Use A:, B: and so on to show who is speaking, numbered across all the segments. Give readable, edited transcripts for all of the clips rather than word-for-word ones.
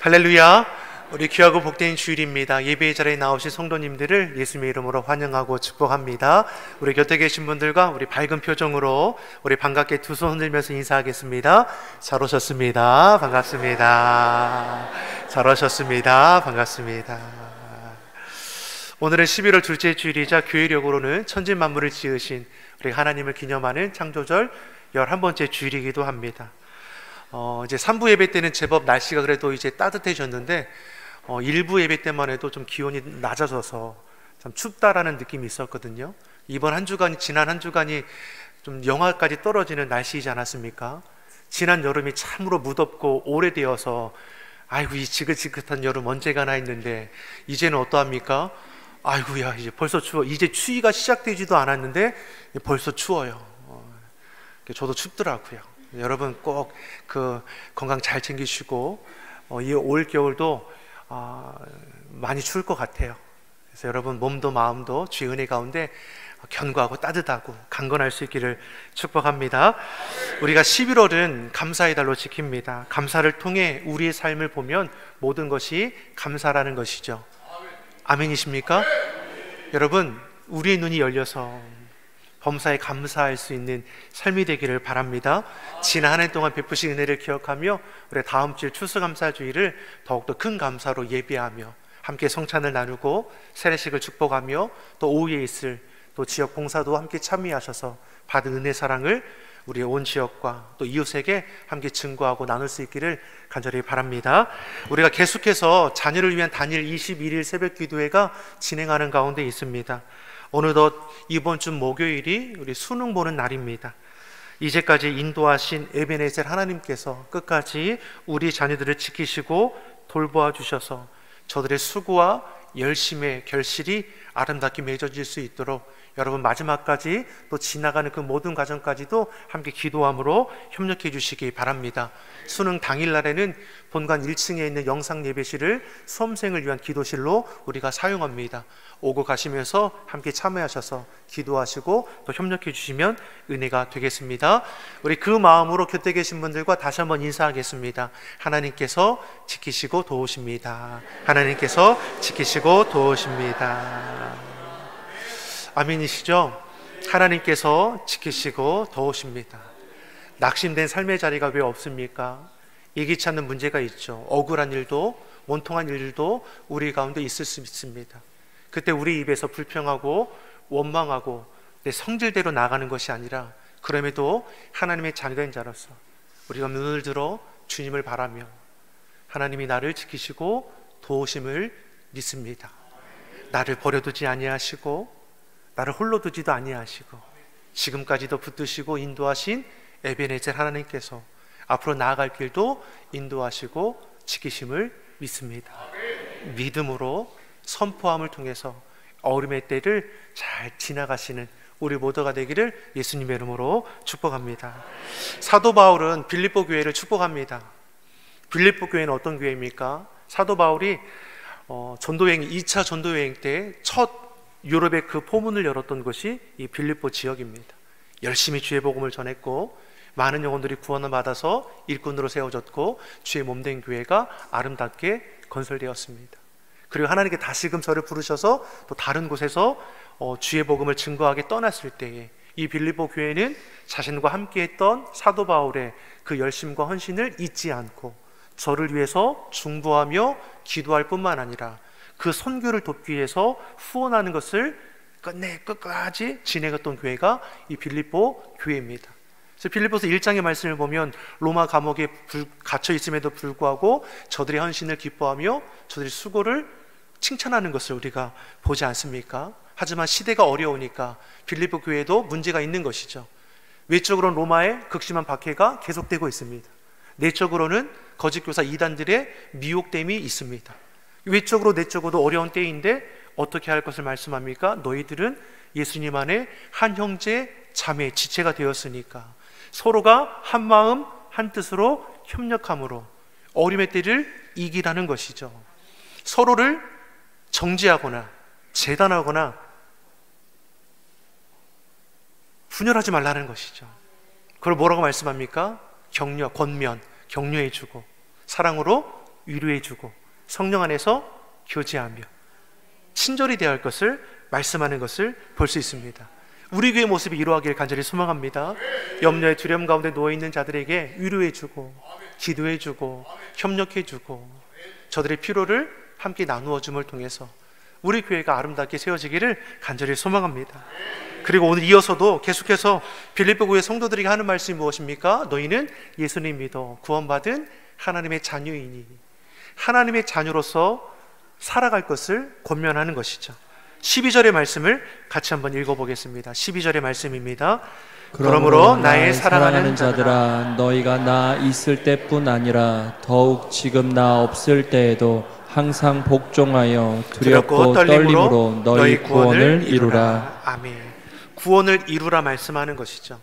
A: 할렐루야. 우리 귀하고 복된 주일입니다. 예배의 자리에 나오신 성도님들을 예수님의 이름으로 환영하고 축복합니다. 우리 곁에 계신 분들과 우리 밝은 표정으로 우리 반갑게 두 손 흔들면서 인사하겠습니다. 잘 오셨습니다. 반갑습니다. 잘 오셨습니다. 반갑습니다. 오늘은 11월 둘째 주일이자 교회력으로는 천지만물을 지으신 우리 하나님을 기념하는 창조절 11번째 주일이기도 합니다. 이제 3부 예배 때는 제법 날씨가 그래도 이제 따뜻해졌는데 1부 예배 때만 해도 좀 기온이 낮아져서 참 춥다라는 느낌이 있었거든요. 이번 한 주간이, 지난 한 주간이 좀 영하까지 떨어지는 날씨이지 않았습니까? 지난 여름이 참으로 무덥고 오래되어서 아이고 이 지긋지긋한 여름 언제 가나 했는데 이제는 어떠합니까? 아이고야 이제 벌써 추워. 이제 추위가 시작되지도 않았는데 벌써 추워요. 저도 춥더라고요. 여러분 꼭 그 건강 잘 챙기시고 이 올 겨울도 많이 추울 것 같아요. 그래서 여러분 몸도 마음도 주의 은혜 가운데 견고하고 따뜻하고 강건할 수 있기를 축복합니다. 우리가 11월은 감사의 달로 지킵니다. 감사를 통해 우리의 삶을 보면 모든 것이 감사라는 것이죠. 아멘이십니까? 여러분 우리의 눈이 열려서 범사에 감사할 수 있는 삶이 되기를 바랍니다. 지난 한 해 동안 베푸신 은혜를 기억하며 우리 다음 주일 추수감사주일을 더욱더 큰 감사로 예배하며 함께 성찬을 나누고 세례식을 축복하며 또 오후에 있을 또 지역 봉사도 함께 참여하셔서 받은 은혜 사랑을 우리 온 지역과 또 이웃에게 함께 증거하고 나눌 수 있기를 간절히 바랍니다. 우리가 계속해서 자녀를 위한 단일 21일 새벽 기도회가 진행하는 가운데 있습니다. 어느덧 이번 주 목요일이 우리 수능 보는 날입니다. 이제까지 인도하신 에베네셀 하나님께서 끝까지 우리 자녀들을 지키시고 돌보아 주셔서 저들의 수고와 열심의 결실이 아름답게 맺어질 수 있도록 여러분 마지막까지 또 지나가는 그 모든 과정까지도 함께 기도함으로 협력해 주시기 바랍니다. 수능 당일날에는 본관 1층에 있는 영상 예배실을 수험생을 위한 기도실로 우리가 사용합니다. 오고 가시면서 함께 참여하셔서 기도하시고 또 협력해 주시면 은혜가 되겠습니다. 우리 그 마음으로 곁에 계신 분들과 다시 한번 인사하겠습니다. 하나님께서 지키시고 도우십니다. 하나님께서 지키시고 도우십니다. 아멘이시죠? 하나님께서 지키시고 도우십니다. 낙심된 삶의 자리가 왜 없습니까? 예기치 않는 문제가 있죠. 억울한 일도 원통한 일도 우리 가운데 있을 수 있습니다. 그때 우리 입에서 불평하고 원망하고 내 성질대로 나가는 것이 아니라 그럼에도 하나님의 자녀된 자로서 우리가 눈을 들어 주님을 바라며 하나님이 나를 지키시고 도우심을 믿습니다. 나를 버려두지 아니하시고 나를 홀로 두지도 아니하시고 지금까지도 붙드시고 인도하신 에베네셀 하나님께서 앞으로 나아갈 길도 인도하시고 지키심을 믿습니다. 믿음으로 선포함을 통해서 어려움의 때를 잘 지나가시는 우리 모두가 되기를 예수님의 이름으로 축복합니다. 사도 바울은 빌립보 교회를 축복합니다. 빌립보 교회는 어떤 교회입니까? 사도 바울이 전도여행 2차 전도여행 때 첫 유럽의 그 포문을 열었던 것이 이 빌립보 지역입니다. 열심히 주의 복음을 전했고 많은 영혼들이 구원을 받아서 일꾼으로 세워졌고 주의 몸된 교회가 아름답게 건설되었습니다. 그리고 하나님께 다시금 저를 부르셔서 또 다른 곳에서 주의 복음을 증거하게 떠났을 때에 이 빌립보 교회는 자신과 함께했던 사도 바울의 그 열심과 헌신을 잊지 않고 저를 위해서 중보하며 기도할 뿐만 아니라 그 선교를 돕기 위해서 후원하는 것을 끝까지 진행했던 교회가 이 빌립보 교회입니다. 그래서 빌립보서 1장의 말씀을 보면 로마 감옥에 갇혀 있음에도 불구하고 저들의 헌신을 기뻐하며 저들의 수고를 칭찬하는 것을 우리가 보지 않습니까? 하지만 시대가 어려우니까 빌립보 교회도 문제가 있는 것이죠. 외적으로는 로마의 극심한 박해가 계속되고 있습니다. 내적으로는 거짓 교사 이단들의 미혹됨이 있습니다. 외적으로 내적으로도 어려운 때인데 어떻게 할 것을 말씀합니까? 너희들은 예수님 안에 한 형제 자매 지체가 되었으니까 서로가 한 마음 한 뜻으로 협력함으로 어림의 때를 이기라는 것이죠. 서로를 정죄하거나 재단하거나 분열하지 말라는 것이죠. 그걸 뭐라고 말씀합니까? 격려, 권면, 격려해주고 사랑으로 위로해주고 성령 안에서 교제하며 친절히 대할 것을 말씀하는 것을 볼 수 있습니다. 우리 교회 모습이 이루어가길 간절히 소망합니다. 염려의 두려움 가운데 누워있는 자들에게 위로해주고 기도해주고 협력해주고 저들의 피로를 함께 나누어 줌을 통해서 우리 교회가 아름답게 세워지기를 간절히 소망합니다. 그리고 오늘 이어서도 계속해서 빌립보 교회 성도들에게 하는 말씀이 무엇입니까? 너희는 예수님 믿어 구원받은 하나님의 자녀이니 하나님의 자녀로서 살아갈 것을 권면하는 것이죠. 12절의 말씀을 같이 한번 읽어보겠습니다. 12절의 말씀입니다. 그러므로 나의 사랑하는 자들아 너희가 나 있을 때뿐 아니라 더욱 지금 나 없을 때에도 항상 복종하여 두렵고 떨림으로 너희 구원을 이루라. 아멘. 구원을 이루라 말씀하는 것이죠.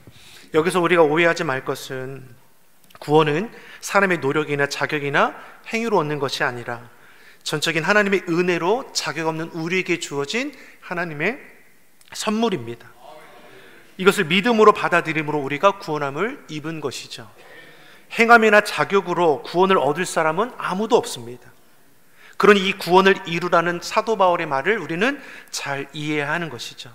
A: 여기서 우리가 오해하지 말 것은 구원은 사람의 노력이나 자격이나 행위로 얻는 것이 아니라 전적인 하나님의 은혜로 자격 없는 우리에게 주어진 하나님의 선물입니다. 이것을 믿음으로 받아들임으로 우리가 구원함을 입은 것이죠. 행함이나 자격으로 구원을 얻을 사람은 아무도 없습니다. 그러니 이 구원을 이루라는 사도 바울의 말을 우리는 잘 이해해야 하는 것이죠.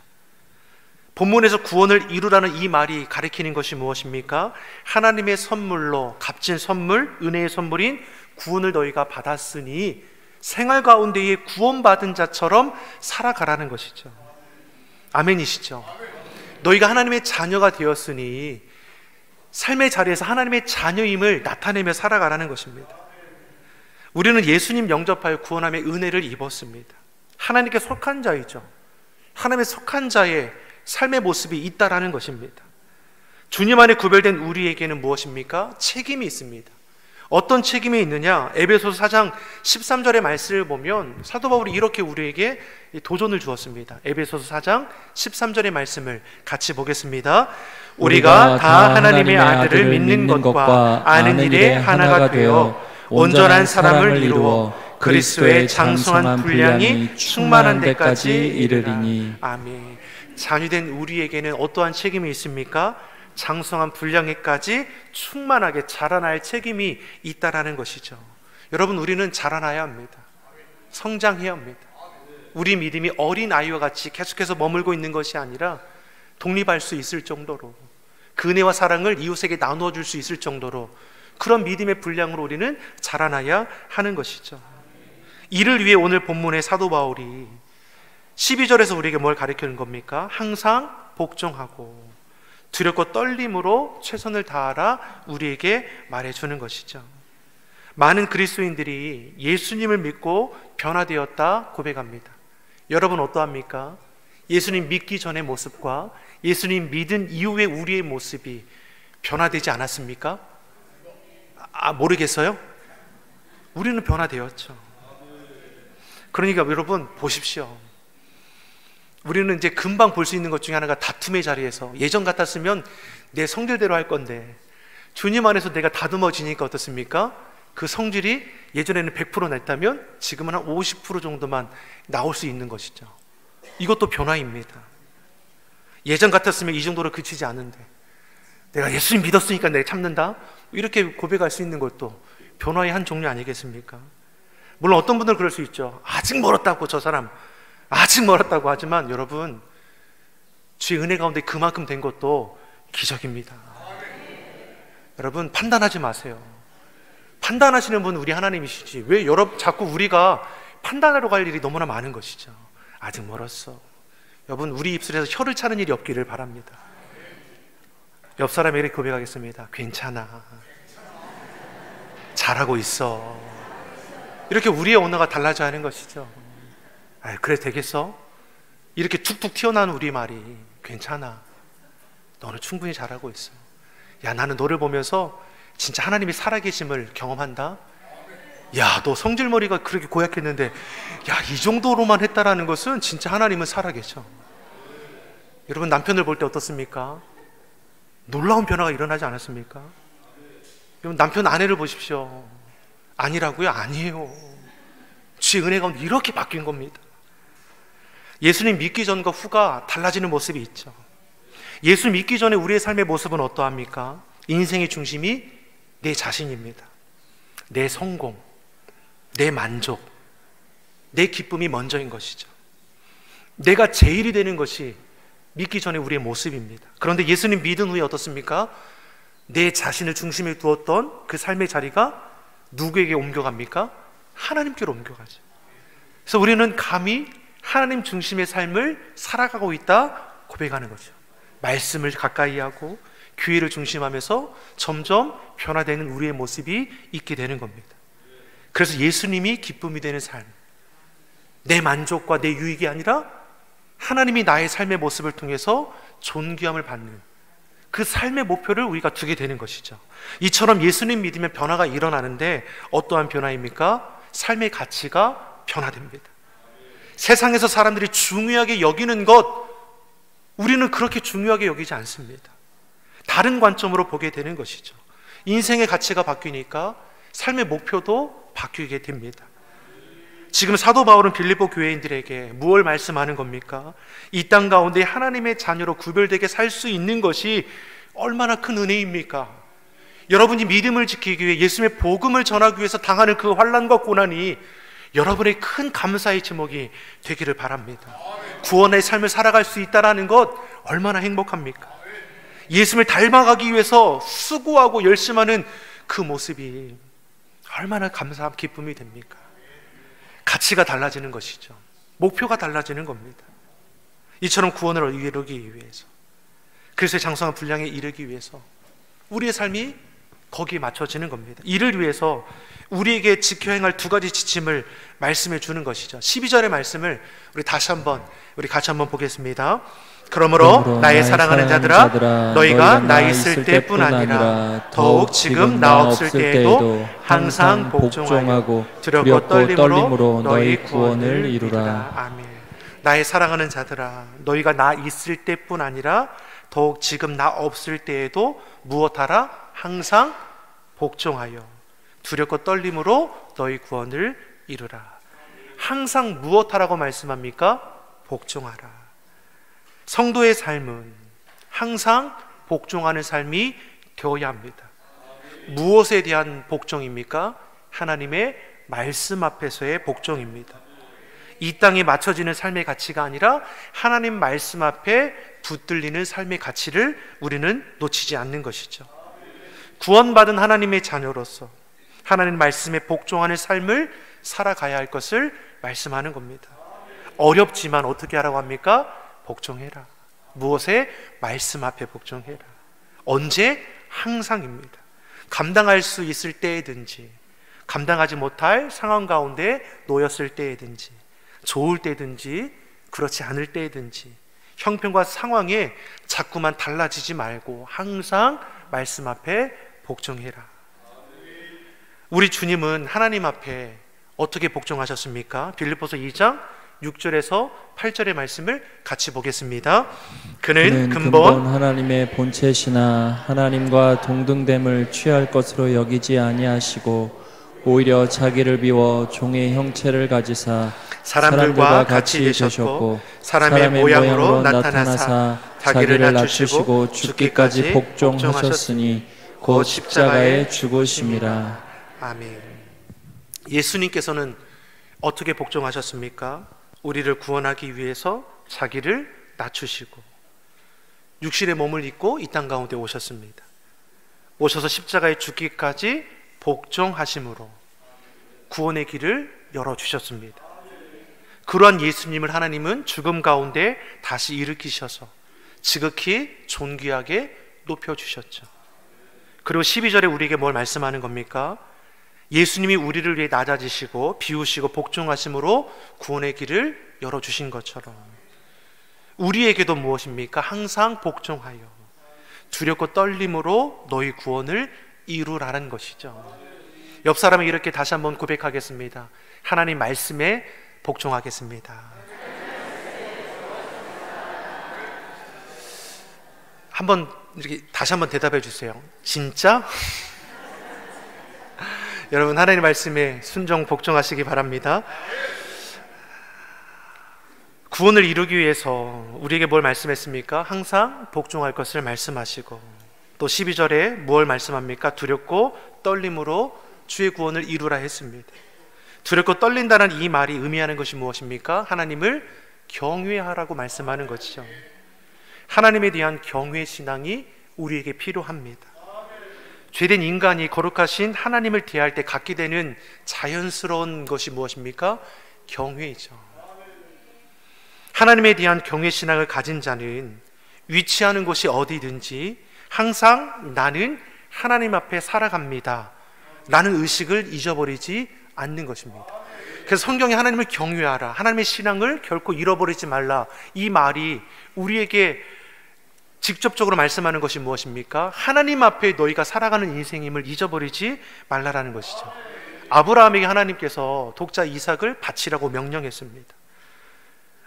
A: 본문에서 구원을 이루라는 이 말이 가리키는 것이 무엇입니까? 하나님의 선물로 값진 선물, 은혜의 선물인 구원을 너희가 받았으니 생활 가운데에 구원받은 자처럼 살아가라는 것이죠. 아멘이시죠? 너희가 하나님의 자녀가 되었으니 삶의 자리에서 하나님의 자녀임을 나타내며 살아가라는 것입니다. 우리는 예수님 영접하여 구원함의 은혜를 입었습니다. 하나님께 속한 자이죠. 하나님의 속한 자의 삶의 모습이 있다라는 것입니다. 주님 안에 구별된 우리에게는 무엇입니까? 책임이 있습니다. 어떤 책임이 있느냐? 에베소서 4장 13절의 말씀을 보면 사도 바울이 이렇게 우리에게 도전을 주었습니다. 에베소서 4장 13절의 말씀을 같이 보겠습니다. 우리가 다 하나님의 아들을 믿는 것과 아는 일에 하나가 되어 온전한 사람을 이루어 그리스도의 장성한 분량이 충만한 데까지 이르리니. 아멘. 자녀된 우리에게는 어떠한 책임이 있습니까? 장성한 분량에까지 충만하게 자라날 책임이 있다라는 것이죠. 여러분, 우리는 자라나야 합니다. 성장해야 합니다. 우리 믿음이 어린 아이와 같이 계속해서 머물고 있는 것이 아니라 독립할 수 있을 정도로 그 은혜와 사랑을 이웃에게 나누어 줄 수 있을 정도로 그런 믿음의 분량으로 우리는 자라나야 하는 것이죠. 이를 위해 오늘 본문의 사도 바울이 12절에서 우리에게 뭘 가르치는 겁니까? 항상 복종하고 두렵고 떨림으로 최선을 다하라 우리에게 말해주는 것이죠. 많은 그리스도인들이 예수님을 믿고 변화되었다 고백합니다. 여러분 어떠합니까? 예수님 믿기 전의 모습과 예수님 믿은 이후의 우리의 모습이 변화되지 않았습니까? 모르겠어요? 우리는 변화되었죠. 그러니까 여러분 보십시오. 우리는 이제 금방 볼 수 있는 것 중에 하나가 다툼의 자리에서 예전 같았으면 내 성질대로 할 건데 주님 안에서 내가 다듬어지니까 어떻습니까? 그 성질이 예전에는 100% 냈다면 지금은 한 50% 정도만 나올 수 있는 것이죠. 이것도 변화입니다. 예전 같았으면 이 정도로 그치지 않은데 내가 예수님 믿었으니까 내가 참는다? 이렇게 고백할 수 있는 것도 변화의 한 종류 아니겠습니까? 물론 어떤 분들은 그럴 수 있죠. 아직 멀었다고 저 사람 아직 멀었다고 하지만 여러분 주의 은혜 가운데 그만큼 된 것도 기적입니다. 여러분 판단하지 마세요. 판단하시는 분 우리 하나님이시지 왜 자꾸 우리가 판단하러 갈 일이 너무나 많은 것이죠. 아직 멀었어. 여러분 우리 입술에서 혀를 차는 일이 없기를 바랍니다. 옆 사람에게 고백하겠습니다. 괜찮아. 잘하고 있어. 이렇게 우리의 언어가 달라져야 하는 것이죠. 그래 되겠어? 이렇게 툭툭 튀어나오는 우리 말이 괜찮아. 너는 충분히 잘하고 있어. 야 나는 너를 보면서 진짜 하나님이 살아계심을 경험한다. 야 너 성질머리가 그렇게 고약했는데 야 이 정도로만 했다라는 것은 진짜 하나님은 살아계셔. 여러분 남편을 볼 때 어떻습니까? 놀라운 변화가 일어나지 않았습니까? 여러분 남편 아내를 보십시오. 아니라고요? 아니에요. 주의 은혜 가운데 이렇게 바뀐 겁니다. 예수님 믿기 전과 후가 달라지는 모습이 있죠. 예수 믿기 전에 우리의 삶의 모습은 어떠합니까? 인생의 중심이 내 자신입니다. 내 성공, 내 만족, 내 기쁨이 먼저인 것이죠. 내가 제일이 되는 것이 믿기 전에 우리의 모습입니다. 그런데 예수님 믿은 후에 어떻습니까? 내 자신을 중심에 두었던 그 삶의 자리가 누구에게 옮겨갑니까? 하나님께로 옮겨가죠. 그래서 우리는 감히 하나님 중심의 삶을 살아가고 있다 고백하는 거죠. 말씀을 가까이 하고 교회를 중심하면서 점점 변화되는 우리의 모습이 있게 되는 겁니다. 그래서 예수님이 기쁨이 되는 삶, 내 만족과 내 유익이 아니라 하나님이 나의 삶의 모습을 통해서 존귀함을 받는 그 삶의 목표를 우리가 두게 되는 것이죠. 이처럼 예수님 믿으면 변화가 일어나는데 어떠한 변화입니까? 삶의 가치가 변화됩니다. 세상에서 사람들이 중요하게 여기는 것, 우리는 그렇게 중요하게 여기지 않습니다. 다른 관점으로 보게 되는 것이죠. 인생의 가치가 바뀌니까 삶의 목표도 바뀌게 됩니다. 지금 사도 바울은 빌립보 교회인들에게 무엇을 말씀하는 겁니까? 이 땅 가운데 하나님의 자녀로 구별되게 살 수 있는 것이 얼마나 큰 은혜입니까? 여러분이 믿음을 지키기 위해 예수님의 복음을 전하기 위해서 당하는 그 환난과 고난이 여러분의 큰 감사의 제목이 되기를 바랍니다. 구원의 삶을 살아갈 수 있다는 것 얼마나 행복합니까? 예수님을 닮아가기 위해서 수고하고 열심하는 그 모습이 얼마나 감사한 기쁨이 됩니까? 가치가 달라지는 것이죠. 목표가 달라지는 겁니다. 이처럼 구원을 이루기 위해서, 그리스도의 장성한 분량에 이르기 위해서 우리의 삶이 거기에 맞춰지는 겁니다. 이를 위해서 우리에게 지켜야 할 두 가지 지침을 말씀해 주는 것이죠. 12절의 말씀을 우리 같이 한번 보겠습니다. 그러므로 나의 사랑하는 자들아, 너희가 나 있을 때뿐 아니라 더욱 지금 나 없을 때에도 항상 복종하고 두렵고 떨림으로 너희 구원을 이루라. 아멘. 나의 사랑하는 자들아, 너희가 나 있을 때뿐 아니라 더욱 지금 나 없을 때에도 무엇하라? 항상 복종하여 두렵고 떨림으로 너희 구원을 이루라. 항상 무엇하라고 말씀합니까? 복종하라. 성도의 삶은 항상 복종하는 삶이 되어야 합니다. 무엇에 대한 복종입니까? 하나님의 말씀 앞에서의 복종입니다. 이 땅에 맞춰지는 삶의 가치가 아니라 하나님 말씀 앞에 붙들리는 삶의 가치를 우리는 놓치지 않는 것이죠. 구원받은 하나님의 자녀로서 하나님 말씀에 복종하는 삶을 살아가야 할 것을 말씀하는 겁니다. 어렵지만 어떻게 하라고 합니까? 복종해라. 무엇에? 말씀 앞에 복종해라. 언제? 항상입니다. 감당할 수 있을 때든지, 감당하지 못할 상황 가운데 놓였을 때든지, 좋을 때든지 그렇지 않을 때든지 형편과 상황에 자꾸만 달라지지 말고 항상 말씀 앞에 복종해라. 우리 주님은 하나님 앞에 어떻게 복종하셨습니까? 빌립보서 2장 6절에서 8절의 말씀을 같이 보겠습니다. 그는 근본
B: 하나님의 본체시나 하나님과 동등됨을 취할 것으로 여기지 아니하시고 오히려 자기를 비워 종의 형체를 가지사
A: 사람들과 같이 되셨고 사람의 모양으로 나타나사 자기를 낮추시고 죽기까지 복종하셨으니 곧 십자가에 죽으심이라. 아멘. 예수님께서는 어떻게 복종하셨습니까? 우리를 구원하기 위해서 자기를 낮추시고 육신의 몸을 입고 이 땅 가운데 오셨습니다. 오셔서 십자가에 죽기까지 복종하심으로 구원의 길을 열어주셨습니다. 그러한 예수님을 하나님은 죽음 가운데 다시 일으키셔서 지극히 존귀하게 높여주셨죠. 그리고 12절에 우리에게 뭘 말씀하는 겁니까? 예수님이 우리를 위해 낮아지시고 비우시고 복종하심으로 구원의 길을 열어주신 것처럼 우리에게도 무엇입니까? 항상 복종하여 두렵고 떨림으로 너희 구원을 이루라는 것이죠. 옆 사람이 이렇게 다시 한번 고백하겠습니다. 하나님 말씀에 복종하겠습니다. 한번 이렇게 다시 한번 대답해 주세요. 진짜? 여러분, 하나님 말씀에 순종 복종하시기 바랍니다. 구원을 이루기 위해서 우리에게 뭘 말씀했습니까? 항상 복종할 것을 말씀하시고 또 12절에 뭘 말씀합니까? 두렵고 떨림으로 주의 구원을 이루라 했습니다. 두렵고 떨린다는 이 말이 의미하는 것이 무엇입니까? 하나님을 경외하라고 말씀하는 것이죠. 하나님에 대한 경외 신앙이 우리에게 필요합니다. 죄된 인간이 거룩하신 하나님을 대할 때 갖게 되는 자연스러운 것이 무엇입니까? 경외이죠. 하나님에 대한 경외 신앙을 가진 자는 위치하는 곳이 어디든지 항상 나는 하나님 앞에 살아갑니다 라는 의식을 잊어버리지 않는 것입니다. 그래서 성경에 하나님을 경외하라, 하나님의 신앙을 결코 잃어버리지 말라, 이 말이 우리에게 직접적으로 말씀하는 것이 무엇입니까? 하나님 앞에 너희가 살아가는 인생임을 잊어버리지 말라라는 것이죠. 아브라함에게 하나님께서 독자 이삭을 바치라고 명령했습니다.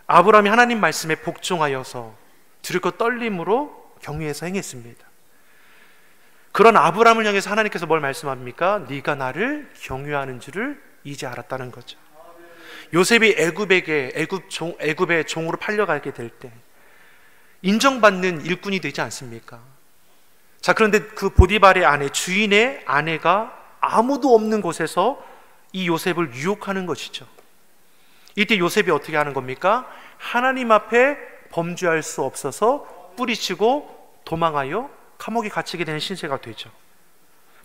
A: 아브라함이 하나님 말씀에 복종하여서 두렵고 떨림으로 경외해서 행했습니다. 그런 아브라함을 향해서 하나님께서 뭘 말씀합니까? 네가 나를 경외하는 줄을 이제 알았다는 거죠. 요셉이 애굽의 종으로 팔려가게 될 때 인정받는 일꾼이 되지 않습니까? 자, 그런데 그 보디발의 아내, 주인의 아내가 아무도 없는 곳에서 이 요셉을 유혹하는 것이죠. 이때 요셉이 어떻게 하는 겁니까? 하나님 앞에 범죄할 수 없어서 뿌리치고 도망하여 감옥에 갇히게 되는 신세가 되죠.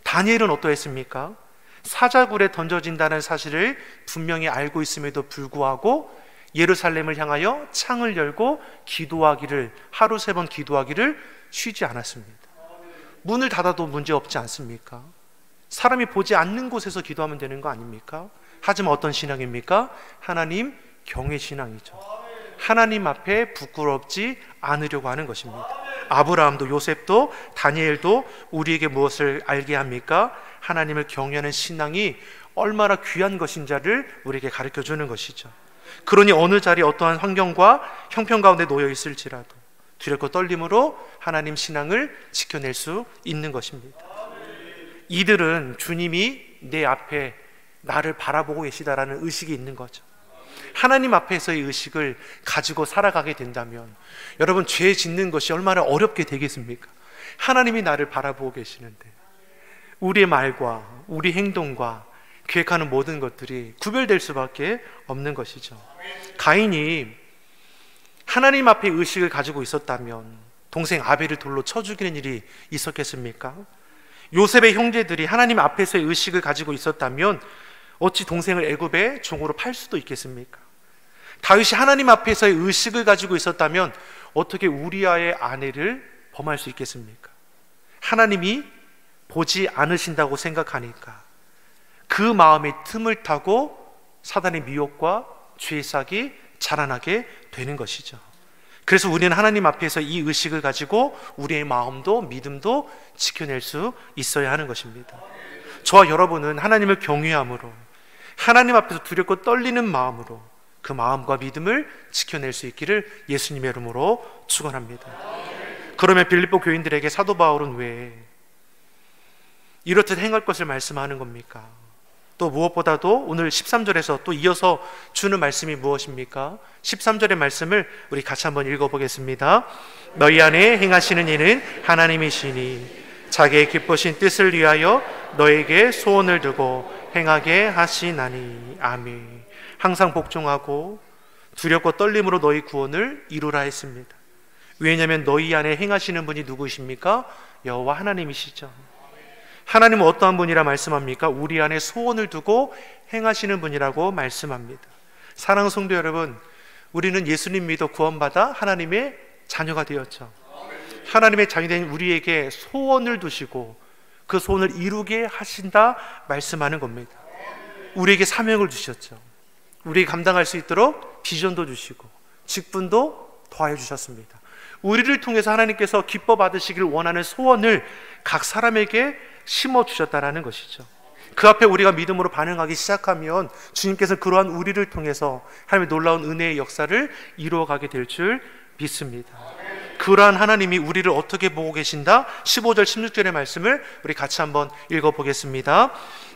A: 다니엘은 어떠했습니까? 사자굴에 던져진다는 사실을 분명히 알고 있음에도 불구하고 예루살렘을 향하여 창을 열고 기도하기를, 하루 3번 기도하기를 쉬지 않았습니다. 문을 닫아도 문제 없지 않습니까? 사람이 보지 않는 곳에서 기도하면 되는 거 아닙니까? 하지만 어떤 신앙입니까? 하나님 경외 신앙이죠. 하나님 앞에 부끄럽지 않으려고 하는 것입니다. 아브라함도 요셉도 다니엘도 우리에게 무엇을 알게 합니까? 하나님을 경외하는 신앙이 얼마나 귀한 것인지를 우리에게 가르쳐 주는 것이죠. 그러니 어느 자리 어떠한 환경과 형편 가운데 놓여 있을지라도 두렵고 떨림으로 하나님 신앙을 지켜낼 수 있는 것입니다. 이들은 주님이 내 앞에 나를 바라보고 계시다라는 의식이 있는 거죠. 하나님 앞에서의 의식을 가지고 살아가게 된다면 여러분, 죄 짓는 것이 얼마나 어렵게 되겠습니까? 하나님이 나를 바라보고 계시는데 우리의 말과 우리 행동과 계획하는 모든 것들이 구별될 수밖에 없는 것이죠. 가인이 하나님 앞에 의식을 가지고 있었다면 동생 아벨을 돌로 쳐 죽이는 일이 있었겠습니까? 요셉의 형제들이 하나님 앞에서의 의식을 가지고 있었다면 어찌 동생을 애굽의 종으로 팔 수도 있겠습니까? 다윗이 하나님 앞에서의 의식을 가지고 있었다면 어떻게 우리아의 아내를 범할 수 있겠습니까? 하나님이 보지 않으신다고 생각하니까 그 마음의 틈을 타고 사단의 미혹과 죄의 싹이 자라나게 되는 것이죠. 그래서 우리는 하나님 앞에서 이 의식을 가지고 우리의 마음도 믿음도 지켜낼 수 있어야 하는 것입니다. 저와 여러분은 하나님을 경외함으로, 하나님 앞에서 두렵고 떨리는 마음으로 그 마음과 믿음을 지켜낼 수 있기를 예수님의 이름으로 축원합니다. 그러면 빌립보 교인들에게 사도 바울은 왜 이렇듯 행할 것을 말씀하는 겁니까? 또 무엇보다도 오늘 13절에서 또 이어서 주는 말씀이 무엇입니까? 13절의 말씀을 우리 같이 한번 읽어보겠습니다. 너희 안에 행하시는 이는 하나님이시니 자기의 기쁘신 뜻을 위하여 너에게 소원을 두고 행하게 하시나니. 아멘. 항상 복종하고 두렵고 떨림으로 너희 구원을 이루라 했습니다. 왜냐하면 너희 안에 행하시는 분이 누구이십니까? 여호와 하나님이시죠. 하나님은 어떠한 분이라 말씀합니까? 우리 안에 소원을 두고 행하시는 분이라고 말씀합니다. 사랑하는 성도 여러분, 우리는 예수님 믿어 구원받아 하나님의 자녀가 되었죠. 하나님의 자녀된 우리에게 소원을 두시고 그 소원을 이루게 하신다 말씀하는 겁니다. 우리에게 사명을 주셨죠. 우리가 감당할 수 있도록 비전도 주시고 직분도 더하여 주셨습니다. 우리를 통해서 하나님께서 기뻐 받으시길 원하는 소원을 각 사람에게 심어주셨다라는 것이죠. 그 앞에 우리가 믿음으로 반응하기 시작하면 주님께서 그러한 우리를 통해서 하나님의 놀라운 은혜의 역사를 이루어가게 될 줄 믿습니다. 그러한 하나님이 우리를 어떻게 보고 계신다? 15절 16절의 말씀을 우리 같이 한번 읽어보겠습니다.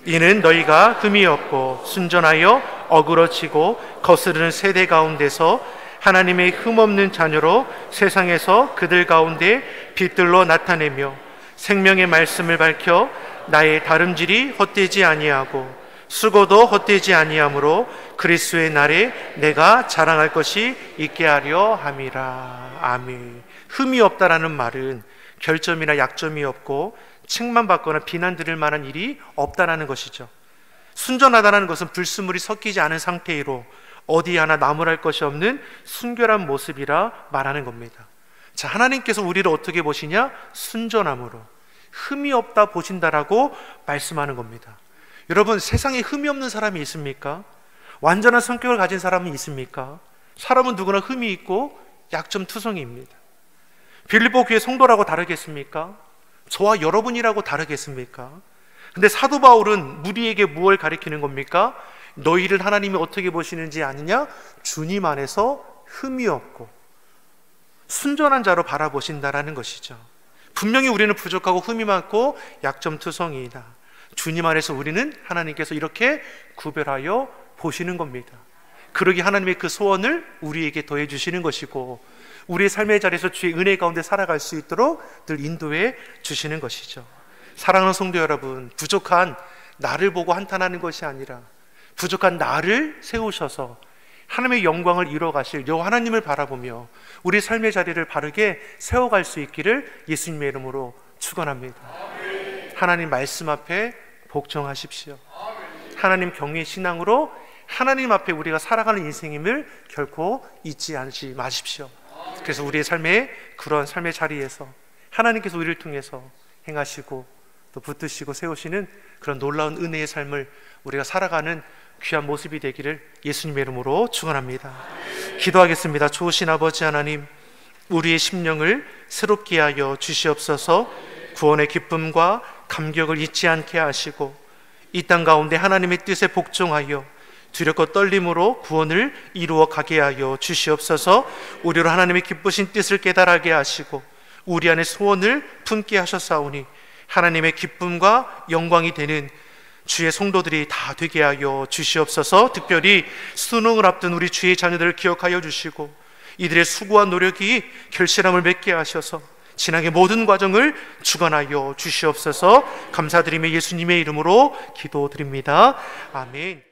A: 이는 너희가 흠이 없고 순전하여 어그러지고 거스르는 세대 가운데서 하나님의 흠없는 자녀로 세상에서 그들 가운데 빛들로 나타내며 생명의 말씀을 밝혀 나의 다름질이 헛되지 아니하고 수고도 헛되지 아니하므로 그리스도의 날에 내가 자랑할 것이 있게 하려 함이라. 아멘. 흠이 없다라는 말은 결점이나 약점이 없고 책만 받거나 비난 들을 만한 일이 없다라는 것이죠. 순전하다는 것은 불순물이 섞이지 않은 상태로 어디 하나 나무랄 것이 없는 순결한 모습이라 말하는 겁니다. 자, 하나님께서 우리를 어떻게 보시냐? 순전함으로, 흠이 없다 보신다라고 말씀하는 겁니다. 여러분, 세상에 흠이 없는 사람이 있습니까? 완전한 성격을 가진 사람이 있습니까? 사람은 누구나 흠이 있고 약점투성이입니다. 빌립보 교회 성도라고 다르겠습니까? 저와 여러분이라고 다르겠습니까? 근데 사도 바울은 무리에게 무엇을 가리키는 겁니까? 너희를 하나님이 어떻게 보시는지 아느냐? 주님 안에서 흠이 없고 순전한 자로 바라보신다라는 것이죠. 분명히 우리는 부족하고 흠이 많고 약점투성이이다. 주님 안에서 우리는 하나님께서 이렇게 구별하여 보시는 겁니다. 그러기 하나님의 그 소원을 우리에게 더해 주시는 것이고 우리의 삶의 자리에서 주의 은혜 가운데 살아갈 수 있도록 늘 인도해 주시는 것이죠. 사랑하는 성도 여러분, 부족한 나를 보고 한탄하는 것이 아니라 부족한 나를 세우셔서 하나님의 영광을 이뤄가실 여호와 하나님을 바라보며 우리 삶의 자리를 바르게 세워갈 수 있기를 예수님의 이름으로 축원합니다. 하나님 말씀 앞에 복종하십시오. 하나님 경외의 신앙으로 하나님 앞에 우리가 살아가는 인생임을 결코 잊지 않지 마십시오. 그래서 우리의 삶의 그런 삶의 자리에서 하나님께서 우리를 통해서 행하시고 또 붙드시고 세우시는 그런 놀라운 은혜의 삶을 우리가 살아가는 귀한 모습이 되기를 예수님의 이름으로 축원합니다. 기도하겠습니다. 좋으신 아버지 하나님, 우리의 심령을 새롭게 하여 주시옵소서. 구원의 기쁨과 감격을 잊지 않게 하시고 이 땅 가운데 하나님의 뜻에 복종하여 두렵고 떨림으로 구원을 이루어 가게 하여 주시옵소서. 우리로 하나님의 기쁘신 뜻을 깨달게 하시고 우리 안에 소원을 품게 하셨사오니 하나님의 기쁨과 영광이 되는 주의 성도들이 다 되게 하여 주시옵소서. 특별히 수능을 앞둔 우리 주의 자녀들을 기억하여 주시고 이들의 수고와 노력이 결실함을 맺게 하셔서 지나게 모든 과정을 주관하여 주시옵소서. 감사드리며 예수님의 이름으로 기도드립니다. 아멘.